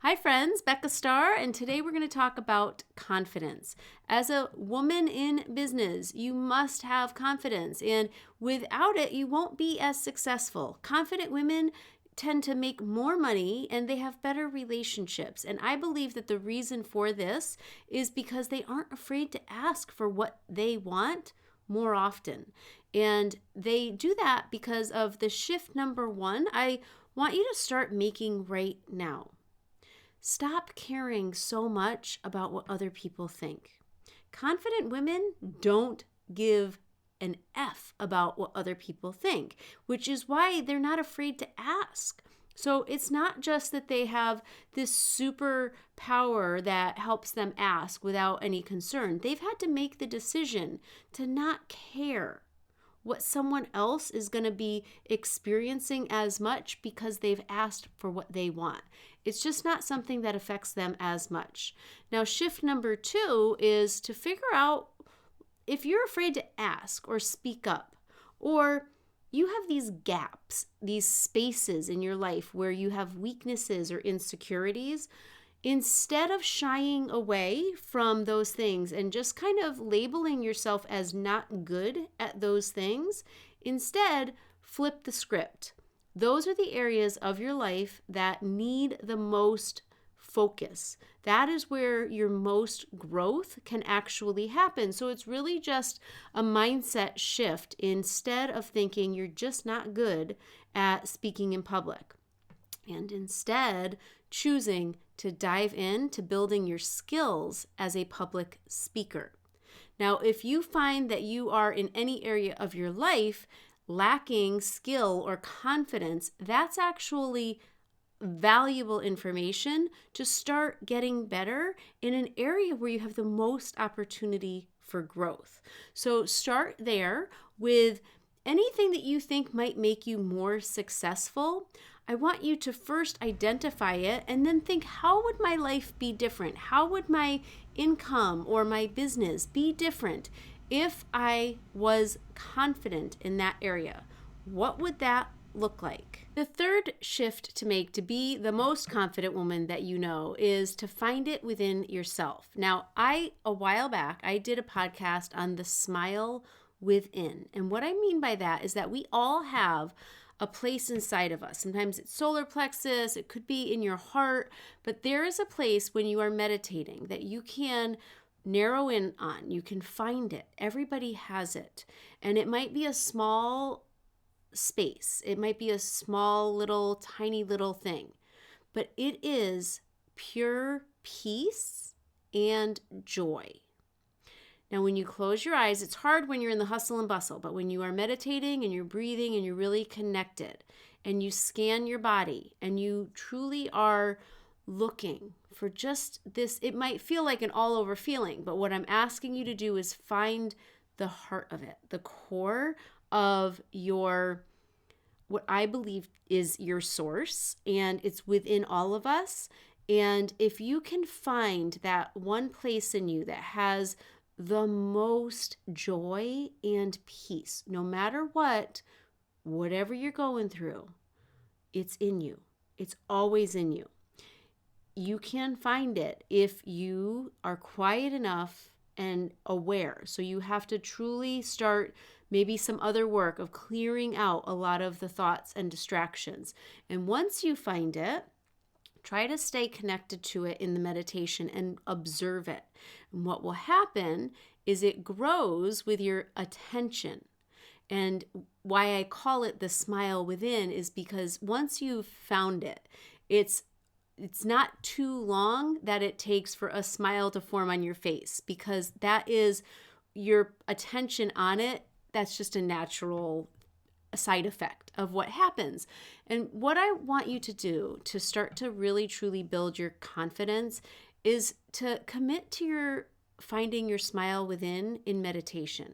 Hi, friends, Becca Starr, and today we're going to talk about confidence. As a woman in business, you must have confidence, and without it, you won't be as successful. Confident women tend to make more money and they have better relationships. And I believe that the reason for this is because they aren't afraid to ask for what they want more often. And they do that because of the shift number one I want you to start making right now. Stop caring so much about what other people think. Confident women don't give an F about what other people think, which is why they're not afraid to ask. So it's not just that they have this super power that helps them ask without any concern. They've had to make the decision to not care what someone else is going to be experiencing as much because they've asked for what they want. It's just not something that affects them as much. Now, shift number two is to figure out if you're afraid to ask or speak up, or you have these gaps, these spaces in your life where you have weaknesses or insecurities. Instead of shying away from those things and just kind of labeling yourself as not good at those things, instead, flip the script. Those are the areas of your life that need the most focus. That is where your most growth can actually happen. So it's really just a mindset shift instead of thinking you're just not good at speaking in public. And instead, choosing to dive into building your skills as a public speaker. Now, if you find that you are in any area of your life lacking skill or confidence, that's actually valuable information to start getting better in an area where you have the most opportunity for growth. So start there with anything that you think might make you more successful. I want you to first identify it and then think, how would my life be different? How would my income or my business be different if I was confident in that area? What would that look like? The third shift to make to be the most confident woman that you know is to find it within yourself. Now, a while back, I did a podcast on the smile within. And what I mean by that is that we all have a place inside of us. Sometimes it's solar plexus, it could be in your heart, but there is a place when you are meditating that you can narrow in on. You can find it. Everybody has it. And it might be a small space. It might be a small little tiny little thing, but it is pure peace and joy. Now, when you close your eyes, it's hard when you're in the hustle and bustle, but when you are meditating and you're breathing and you're really connected and you scan your body and you truly are looking for just this, it might feel like an all over feeling, but what I'm asking you to do is find the heart of it, the core of your, what I believe is your source, and it's within all of us. And if you can find that one place in you that has the most joy and peace, no matter what, whatever you're going through, it's in you. It's always in you. You can find it if you are quiet enough and aware. So you have to truly start maybe some other work of clearing out a lot of the thoughts and distractions. And once you find it, try to stay connected to it in the meditation and observe it. And what will happen is it grows with your attention. And why I call it the smile within is because once you've found it, it's not too long that it takes for a smile to form on your face, because that is your attention on it. That's just a natural side effect of what happens. And what I want you to do to start to really truly build your confidence is to commit to your finding your smile within in meditation.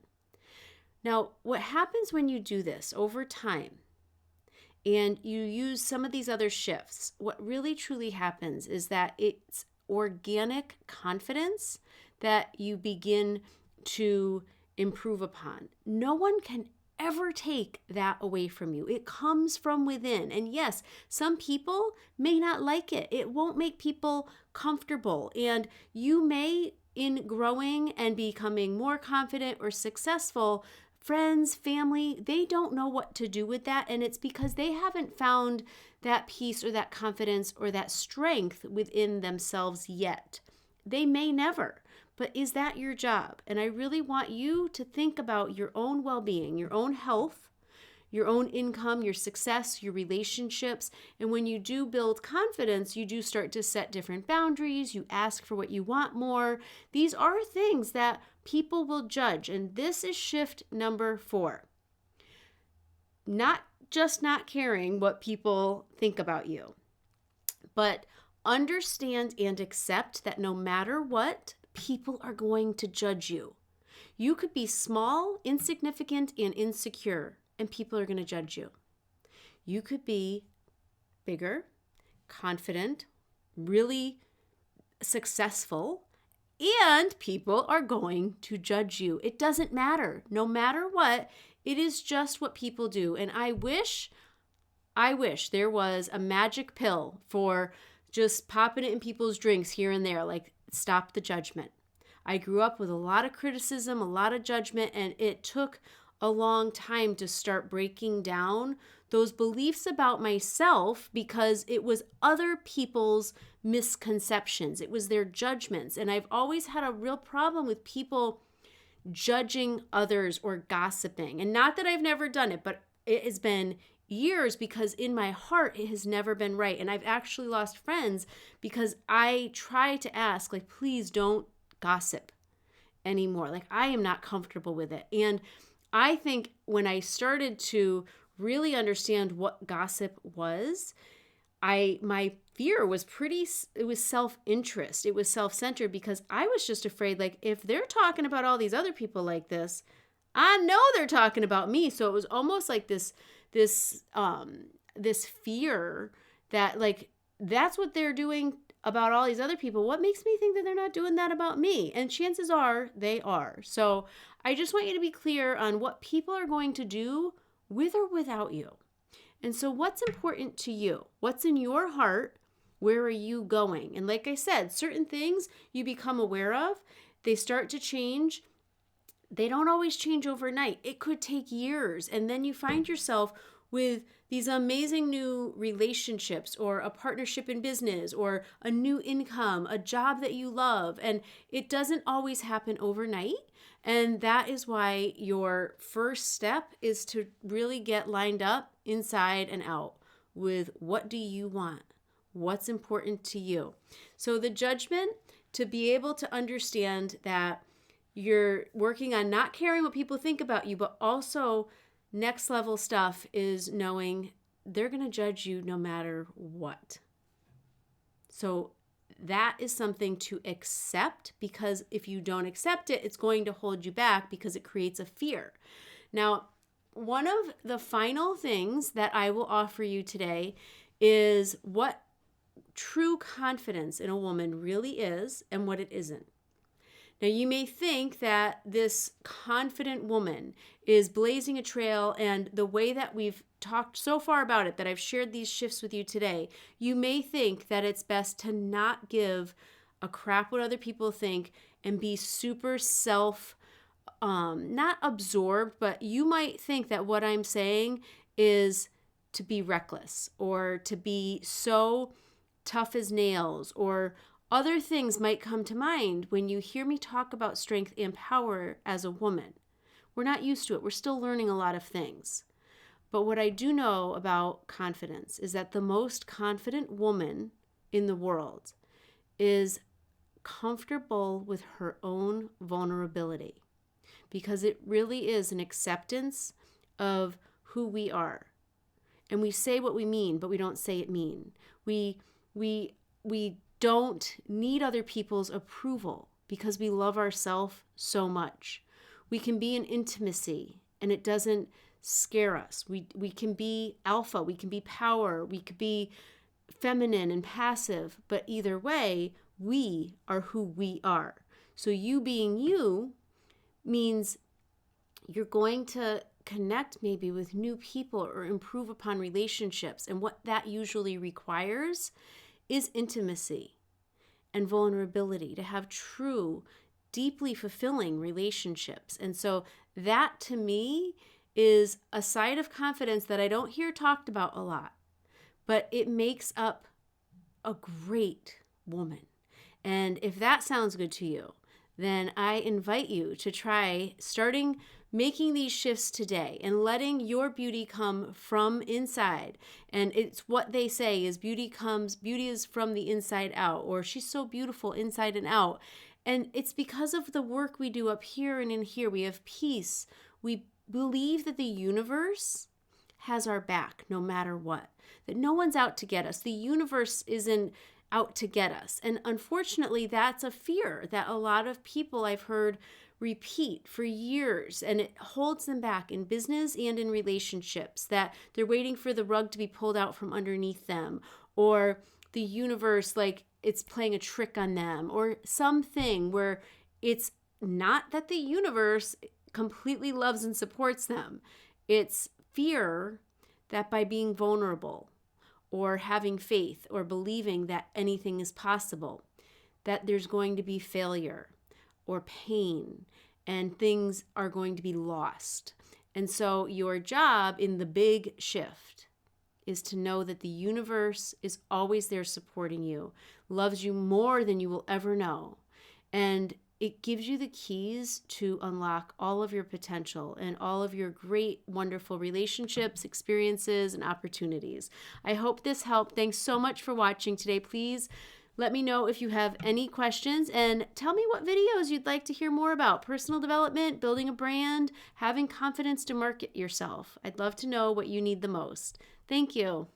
Now, what happens when you do this over time and you use some of these other shifts, what really truly happens is that it's organic confidence that you begin to improve upon. No one can ever take that away from you. It comes from within. And yes, some people may not like it. It won't make people comfortable. And you may, in growing and becoming more confident or successful, friends, family, they don't know what to do with that. And it's because they haven't found that peace or that confidence or that strength within themselves yet. They may never. But is that your job? And I really want you to think about your own well-being, your own health, your own income, your success, your relationships. And when you do build confidence, you do start to set different boundaries. You ask for what you want more. These are things that people will judge. And this is shift number 4. Not just not caring what people think about you, but understand and accept that no matter what, people are going to judge you. You could be small, insignificant, and insecure, and people are going to judge you. You could be bigger, confident, really successful, and people are going to judge you. It doesn't matter. No matter what, it is just what people do. And I wish there was a magic pill for just popping it in people's drinks here and there, like stop the judgment. I grew up with a lot of criticism, a lot of judgment, and it took a long time to start breaking down those beliefs about myself because it was other people's misconceptions. It was their judgments. And I've always had a real problem with people judging others or gossiping. And not that I've never done it, but it has been years because in my heart it has never been right. And I've actually lost friends because I try to ask, like, please don't gossip anymore. Like, I am not comfortable with it. And I think when I started to really understand what gossip was, my fear was it was self-interest. It was self-centered because I was just afraid, like, if they're talking about all these other people like this, I know they're talking about me. So it was almost like this fear that, like, that's what they're doing about all these other people. What makes me think that they're not doing that about me? And chances are they are. So I just want you to be clear on what people are going to do with or without you. And so what's important to you? What's in your heart? Where are you going? And like I said, certain things you become aware of, they start to change. They don't always change overnight. It could take years. And then you find yourself with these amazing new relationships or a partnership in business or a new income, a job that you love. And it doesn't always happen overnight. And that is why your first step is to really get lined up inside and out with what do you want? What's important to you? So the judgment, to be able to understand that you're working on not caring what people think about you, but also next level stuff is knowing they're going to judge you no matter what. So that is something to accept, because if you don't accept it, it's going to hold you back because it creates a fear. Now, one of the final things that I will offer you today is what true confidence in a woman really is and what it isn't. Now, you may think that this confident woman is blazing a trail, and the way that we've talked so far about it, that I've shared these shifts with you today, you may think that it's best to not give a crap what other people think and be super not absorbed, but you might think that what I'm saying is to be reckless or to be so tough as nails, or other things might come to mind when you hear me talk about strength and power as a woman. We're not used to it. We're still learning a lot of things. But what I do know about confidence is that the most confident woman in the world is comfortable with her own vulnerability, because it really is an acceptance of who we are. And we say what we mean, but we don't say it mean. We don't need other people's approval because we love ourselves so much. We can be in intimacy and it doesn't scare us. We can be alpha, we can be power, we could be feminine and passive, but either way, we are who we are. So you being you means you're going to connect maybe with new people or improve upon relationships. And what that usually requires is intimacy and vulnerability, to have true, deeply fulfilling relationships. And so that to me is a side of confidence that I don't hear talked about a lot, but it makes up a great woman. And if that sounds good to you, then I invite you to try starting making these shifts today and letting your beauty come from inside. And it's what they say is beauty is from the inside out, or she's so beautiful inside and out. And it's because of the work we do up here and in here. We have peace. We believe that the universe has our back no matter what, that no one's out to get us. The universe isn't out to get us. And unfortunately, that's a fear that a lot of people I've heard repeat for years, and it holds them back in business and in relationships, that they're waiting for the rug to be pulled out from underneath them, or the universe, like it's playing a trick on them, or something where it's not that the universe completely loves and supports them. It's fear that by being vulnerable or having faith or believing that anything is possible, that there's going to be failure or pain and things are going to be lost. And so your job in the big shift is to know that the universe is always there supporting you, loves you more than you will ever know. And it gives you the keys to unlock all of your potential and all of your great, wonderful relationships, experiences, and opportunities. I hope this helped. Thanks so much for watching today. Please let me know if you have any questions and tell me what videos you'd like to hear more about. Personal development, building a brand, having confidence to market yourself. I'd love to know what you need the most. Thank you.